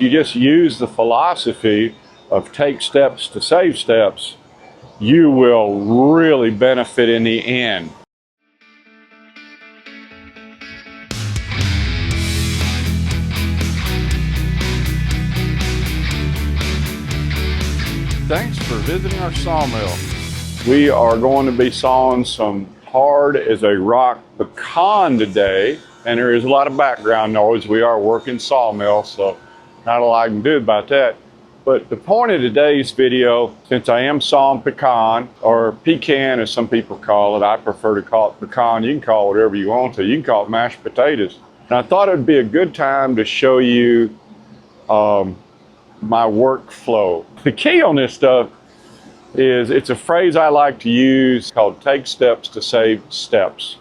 You just use the philosophy of take steps to save steps, you will really benefit in the end. Thanks for visiting our sawmill. We are going to be sawing some hard as a rock pecan today, and there is a lot of background noise. We are working sawmill, so not a lot I can do about that. But the point of today's video, since I am sawing pecan, or pecan as some people call it, I prefer to call it pecan. You can call it whatever you want to. You can call it mashed potatoes. And I thought it would be a good time to show you my workflow. The key on this stuff is, it's a phrase I like to use called take steps to save steps.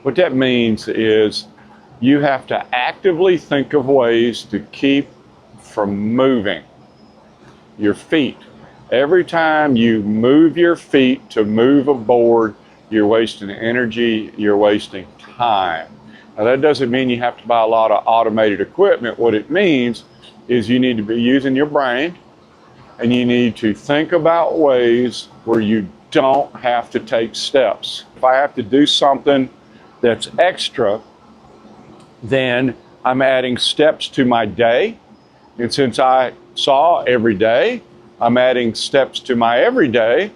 What that means is you have to actively think of ways to keep from moving your feet. Every time you move your feet to move a board, you're wasting energy, you're wasting time. Now that doesn't mean you have to buy a lot of automated equipment. What it means is you need to be using your brain, and you need to think about ways where you don't have to take steps. If I have to do something that's extra, then I'm adding steps to my day. And since I saw every day, I'm adding steps to my everyday.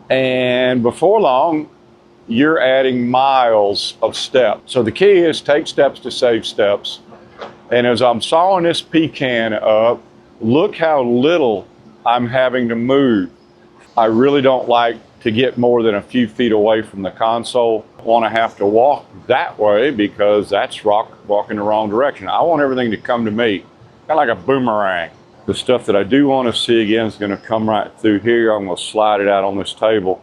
And before long, you're adding miles of steps. So the key is take steps to save steps. And as I'm sawing this pecan up, look how little I'm having to move. I really don't like to get more than a few feet away from the console. I want to have to walk that way because that's walking the wrong direction. I want everything to come to me, kind of like a boomerang. The stuff that I do want to see again is going to come right through here. I'm going to slide it out on this table.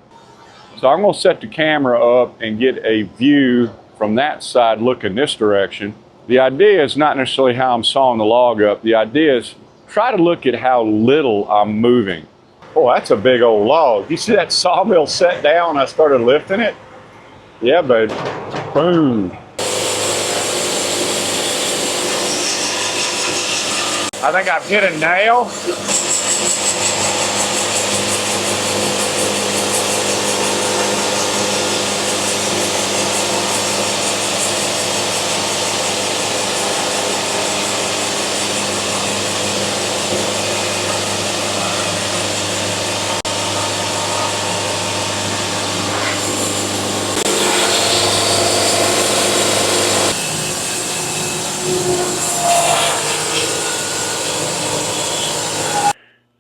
So I'm going to set the camera up and get a view from that side looking this direction. The idea is not necessarily how I'm sawing the log up. The idea is try to look at how little I'm moving. Oh, that's a big old log. You see that sawmill set down? I started lifting it. Yeah, babe. Boom. I think I've hit a nail.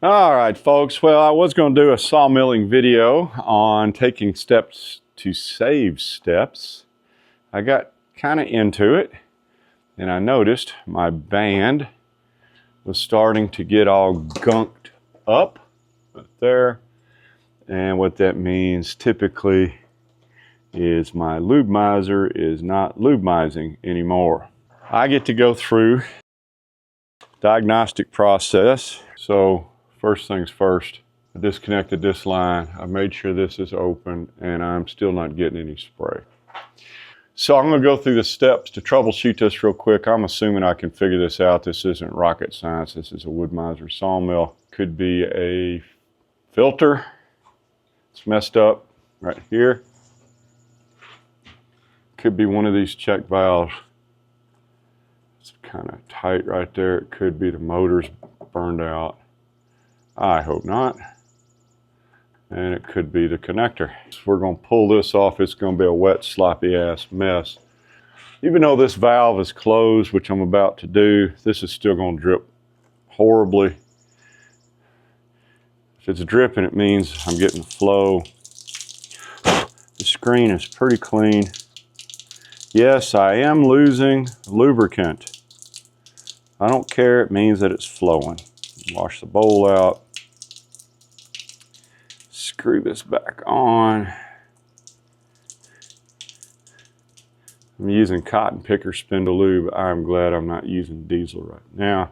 All right, folks. Well, I was going to do a sawmilling video on taking steps to save steps. I got kind of into it, and I noticed my band was starting to get all gunked up right there. And what that means typically is my Lubemizer is not Lubemizing anymore. I get to go through diagnostic process. So first things first, I disconnected this line. I made sure this is open, and I'm still not getting any spray. So I'm going to go through the steps to troubleshoot this real quick. I'm assuming I can figure this out. This isn't rocket science. This is a Wood-Mizer sawmill. Could be a filter. It's messed up right here. Could be one of these check valves. It's kind of tight right there. It could be the motor's burned out. I hope not. And it could be the connector. So we're going to pull this off. It's going to be a wet, sloppy ass mess. Even though this valve is closed, which I'm about to do, this is still going to drip horribly. If it's dripping, it means I'm getting flow. The screen is pretty clean. Yes, I am losing lubricant. I don't care, it means that it's flowing. Wash the bowl out. Screw this back on. I'm using cotton picker spindle lube. I'm glad I'm not using diesel right now.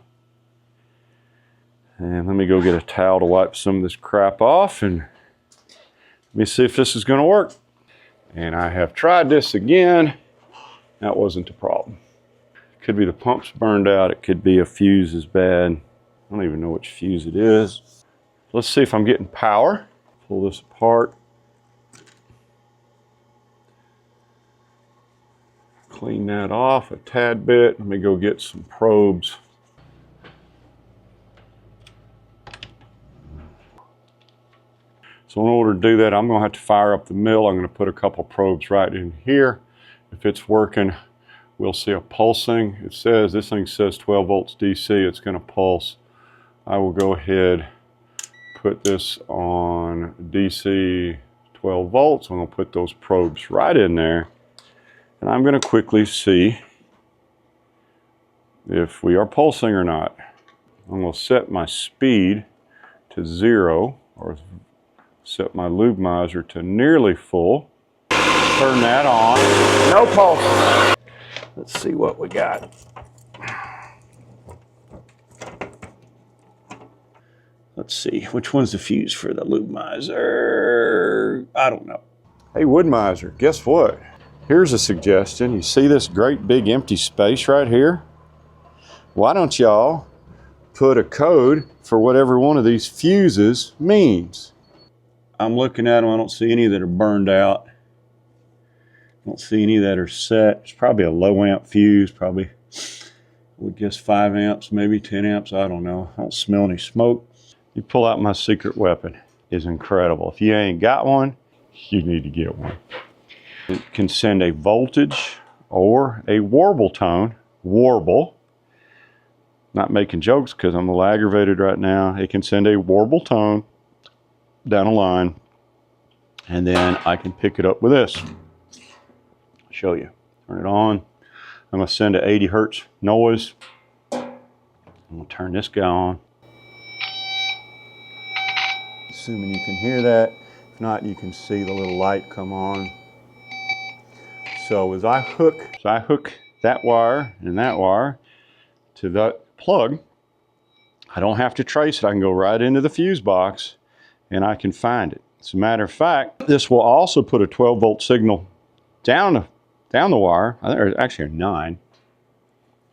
And let me go get a towel to wipe some of this crap off, and let me see if this is going to work. And I have tried this again. That wasn't the problem. Could be the pump's burned out. It could be a fuse is bad. I don't even know which fuse it is. Let's see if I'm getting power. Pull this apart. Clean that off a tad bit. Let me go get some probes. So in order to do that, I'm going to have to fire up the mill. I'm going to put a couple probes right in here. If it's working, we'll see a pulsing. It says, this thing says 12 volts DC. It's going to pulse. I will go ahead, put this on DC 12 volts. I'm going to put those probes right in there. And I'm going to quickly see if we are pulsing or not. I'm going to set my speed to 0, or set my Lubemizer to nearly full. Turn that on. No pulse. Let's see what we got. Let's see, which one's the fuse for the Lubemizer? I don't know. Hey, Woodmizer, guess what? Here's a suggestion. You see this great big empty space right here? Why don't y'all put a code for whatever one of these fuses means? I'm looking at them. I don't see any that are burned out. I don't see any that are set. It's probably a low amp fuse, probably, I would guess 5 amps, maybe 10 amps. I don't know. I don't smell any smoke. You pull out my secret weapon. It's incredible. If you ain't got one, you need to get one. It can send a voltage or a warble tone. Warble. Not making jokes because I'm a little aggravated right now. It can send a warble tone down a line, and then I can pick it up with this. I'll show you. Turn it on. I'm going to send an 80 hertz noise. I'm going to turn this guy on. Assuming you can hear that. If not, you can see the little light come on. So as I hook that wire and that wire to that plug, I don't have to trace it. I can go right into the fuse box and I can find it. As a matter of fact, this will also put a 12 volt signal down the wire. There's actually a 9.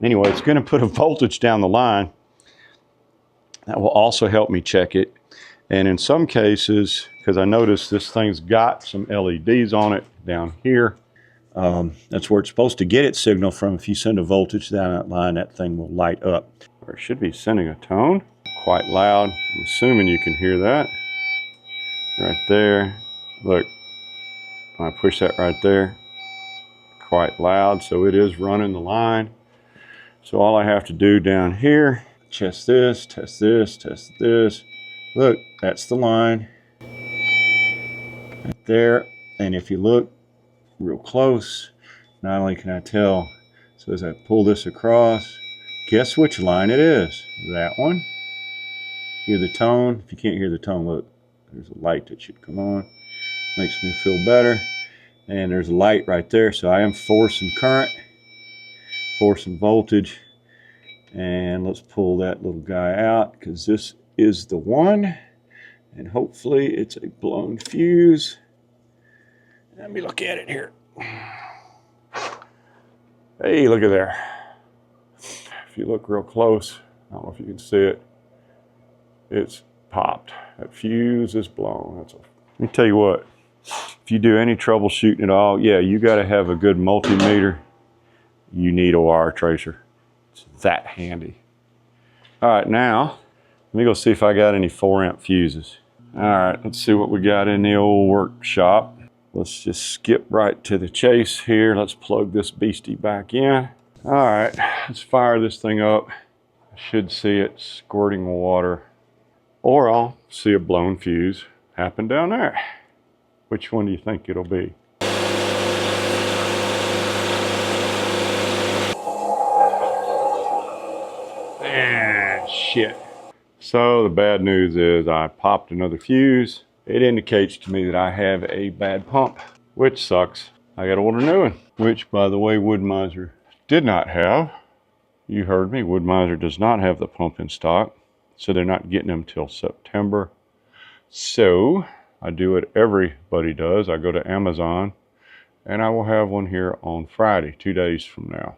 Anyway, it's going to put a voltage down the line. That will also help me check it. And in some cases, because I noticed this thing's got some LEDs on it down here, that's where it's supposed to get its signal from. If you send a voltage down that line, that thing will light up. Or it should be sending a tone, quite loud. I'm assuming you can hear that. Right there. Look, I push that right there. Quite loud, so it is running the line. So all I have to do down here, test this, test this, test this. Look, that's the line. Right there. And if you look real close, not only can I tell, so as I pull this across, guess which line it is? That one. Hear the tone? If you can't hear the tone, look, there's a light that should come on. Makes me feel better. And there's a light right there, so I am forcing current, forcing voltage. And let's pull that little guy out, because this is the one. And hopefully it's a blown fuse. Let me look at it here. Hey, look at there. If you look real close, I don't know if you can see it, it's popped. That fuse is blown. Let me tell you what, if you do any troubleshooting at all, yeah, you got to have a good multimeter. You need a wire tracer. It's that handy. All right, now, let me go see if I got any 4 amp fuses. All right, let's see what we got in the old workshop. Let's just skip right to the chase here. Let's plug this beastie back in. All right, let's fire this thing up. I should see it squirting water, or I'll see a blown fuse happen down there. Which one do you think it'll be? Ah, shit. So the bad news is I popped another fuse. It indicates to me that I have a bad pump, which sucks. I gotta order a new one, which, by the way, Woodmizer did not have. You heard me, Woodmizer does not have the pump in stock, so they're not getting them till September. So I do what everybody does. I go to Amazon and I will have one here on Friday, 2 days from now.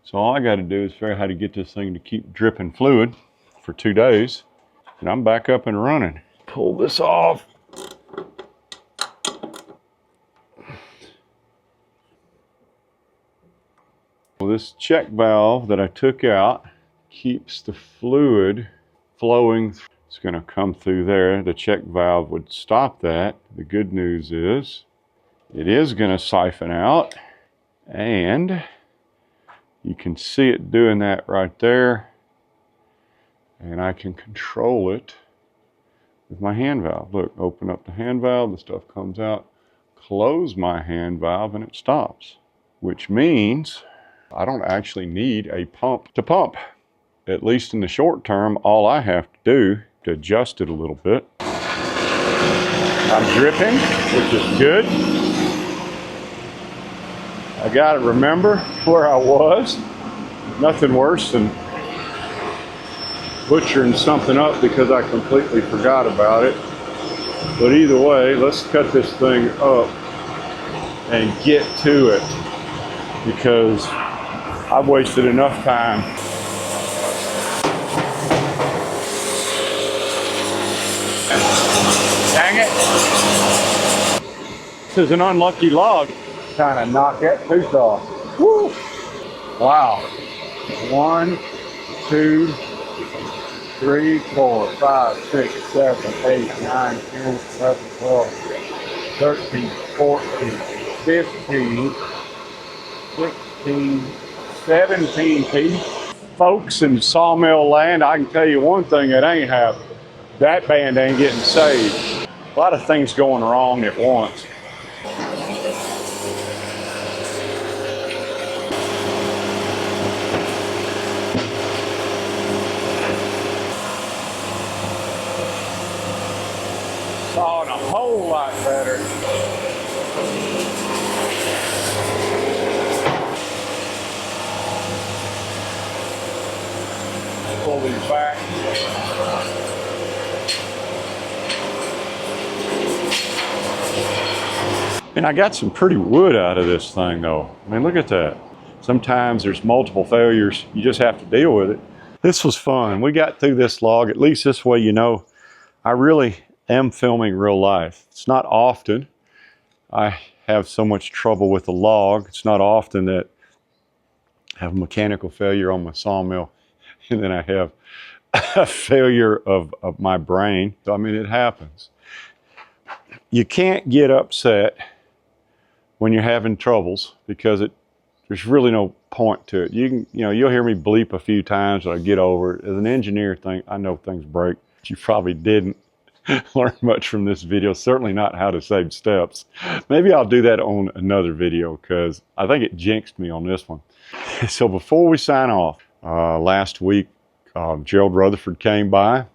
So all I got to do is figure out how to get this thing to keep dripping fluid for 2 days. And I'm back up and running. Pull this off. Well, this check valve that I took out keeps the fluid flowing. It's going to come through there. The check valve would stop that. The good news is it is going to siphon out, and you can see it doing that right there. And I can control it with my hand valve. Look, open up the hand valve, the stuff comes out. Close my hand valve and it stops, which means I don't actually need a pump to pump. At least in the short term, all I have to do to adjust it a little bit. I'm dripping, which is good. I gotta remember where I was. Nothing worse than butchering something up because I completely forgot about it. But either way, let's cut this thing up and get to it, because I've wasted enough time. Dang it. This is an unlucky log. Kind of knock that tooth off. Woo! Wow. 1, 2, 3, 4, 5, 6, 7, 8, 9, 10, 11, 12, 13, 14, 15, 16, 17 teeth. Folks in sawmill land, I can tell you one thing that ain't happening. That band ain't getting saved. A lot of things going wrong at once. Sawing a whole lot better. Pull these back. And I got some pretty wood out of this thing though. I mean, look at that. Sometimes there's multiple failures. You just have to deal with it. This was fun. We got through this log. At least this way, you know, I really am filming real life. It's not often I have so much trouble with a log. It's not often that I have a mechanical failure on my sawmill and then I have a failure of my brain. So, I mean, it happens. You can't get upset when you're having troubles because there's really no point to it. You'll hear me bleep a few times when I get over it. As an engineer, I know things break. You probably didn't learn much from this video, certainly not how to save steps. Maybe I'll do that on another video because I think it jinxed me on this one. So before we sign off, last week Gerald Rutherford came by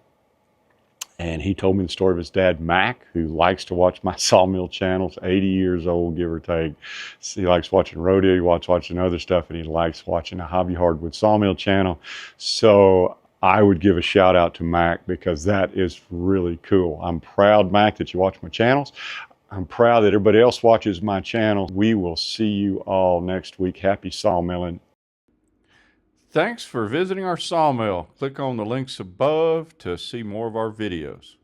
and he told me the story of his dad, Mac, who likes to watch my sawmill channels, 80 years old, give or take. So he likes watching rodeo, he likes watching other stuff, and he likes watching a Hobby Hardwood sawmill channel. So I would give a shout out to Mac because that is really cool. I'm proud, Mac, that you watch my channels. I'm proud that everybody else watches my channel. We will see you all next week. Happy sawmilling. Thanks for visiting our sawmill. Click on the links above to see more of our videos.